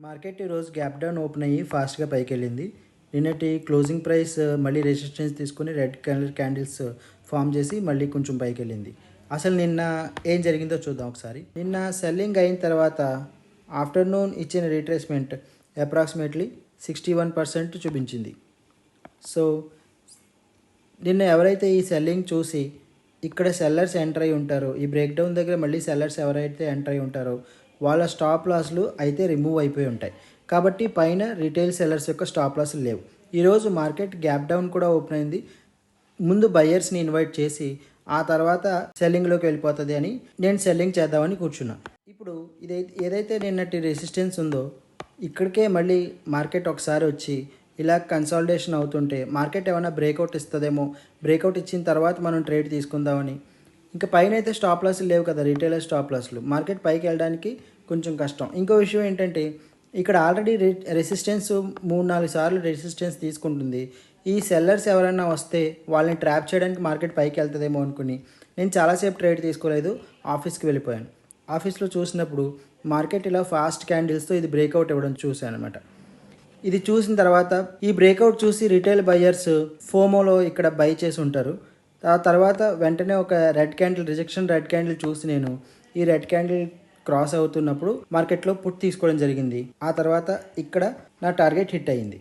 Market ఈరోజు gap down open అయ్యి ఫాస్ట్గా పైకి వెళ్ళింది. నిన్నటి క్లోజింగ్ ప్రైస్ మళ్ళీ రెసిస్టెన్స్ తీసుకుని రెడ్ కలర్ క్యాండిల్స్ ఫామ్ చేసి మళ్ళీ కొంచెం పైకి వెళ్ళింది. అసలు నిన్న ఏం జరిగిందో చూద్దాం ఒకసారి. నిన్న సెల్లింగ్ అయిన తర్వాత ఆఫ్టర్నూన్ ఇచ్చిన రీట్రేస్మెంట్ అప్రాక్సిమేట్లీ 61% చూపించింది. సో నిన్న ఎవరైతే ఈ సెల్లింగ్ చూసి ఇక్కడ సెల్లర్స్ ఎంటర్ అయి ఉంటారో, ఈ బ్రేక్ డౌన్ దగ్గర మళ్ళీ సెల్లర్స్ ఎవరైతే ఎంటర్ అయి ఉంటారో వాళ్ళ స్టాప్ లాస్లు అయితే రిమూవ్ అయిపోయి ఉంటాయి. కాబట్టి పైన రిటైల్ సెల్లర్స్ యొక్క స్టాప్ లాస్లు లేవు. ఈరోజు మార్కెట్ గ్యాప్ డౌన్ కూడా ఓపెన్ అయింది. ముందు బయ్యర్స్ని ఇన్వైట్ చేసి ఆ తర్వాత సెల్లింగ్లోకి వెళ్ళిపోతుంది అని నేను సెల్లింగ్ చేద్దామని కూర్చున్నా. ఇప్పుడు ఏదైతే నిన్నటి రెసిస్టెన్స్ ఉందో ఇక్కడికే మళ్ళీ మార్కెట్ ఒకసారి వచ్చి ఇలా కన్సాలిడేషన్ అవుతుంటే మార్కెట్ ఏమైనా బ్రేక్అవుట్ ఇస్తుందేమో, బ్రేక్అవుట్ ఇచ్చిన తర్వాత మనం ట్రేడ్ తీసుకుందామని. ఇంకా పైన అయితే స్టాప్ లాస్లు లేవు కదా, రిటైలర్ స్టాప్ లాస్లు. మార్కెట్ పైకి వెళ్ళడానికి కొంచెం కష్టం. ఇంకో విషయం ఏంటంటే ఇక్కడ ఆల్రెడీ రెసిస్టెన్స్ 3-4 సార్లు రెసిస్టెన్స్ తీసుకుంటుంది. ఈ సెల్లర్స్ ఎవరైనా వస్తే వాళ్ళని ట్రాప్ చేయడానికి మార్కెట్ పైకి వెళ్తుందేమో అనుకుని నేను చాలాసేపు ట్రేడ్ తీసుకోలేదు, ఆఫీస్కి వెళ్ళిపోయాను. ఆఫీస్లో చూసినప్పుడు మార్కెట్ ఇలా ఫాస్ట్ క్యాండిల్స్తో ఇది బ్రేక్అవుట్ ఇవ్వడం చూశాను అనమాట. ఇది చూసిన తర్వాత ఈ బ్రేక్అవుట్ చూసి రిటైల్ బయ్యర్స్ ఫోమోలో ఇక్కడ బై చేసి ఉంటారు. ఆ తర్వాత వెంటనే ఒక రెడ్ క్యాండిల్ చూసి నేను ఈ రెడ్ క్యాండిల్ క్రాస్ అవుతున్నప్పుడు మార్కెట్లో పుట్ తీసుకోవడం జరిగింది. ఆ తర్వాత ఇక్కడ నా టార్గెట్ హిట్ అయ్యింది.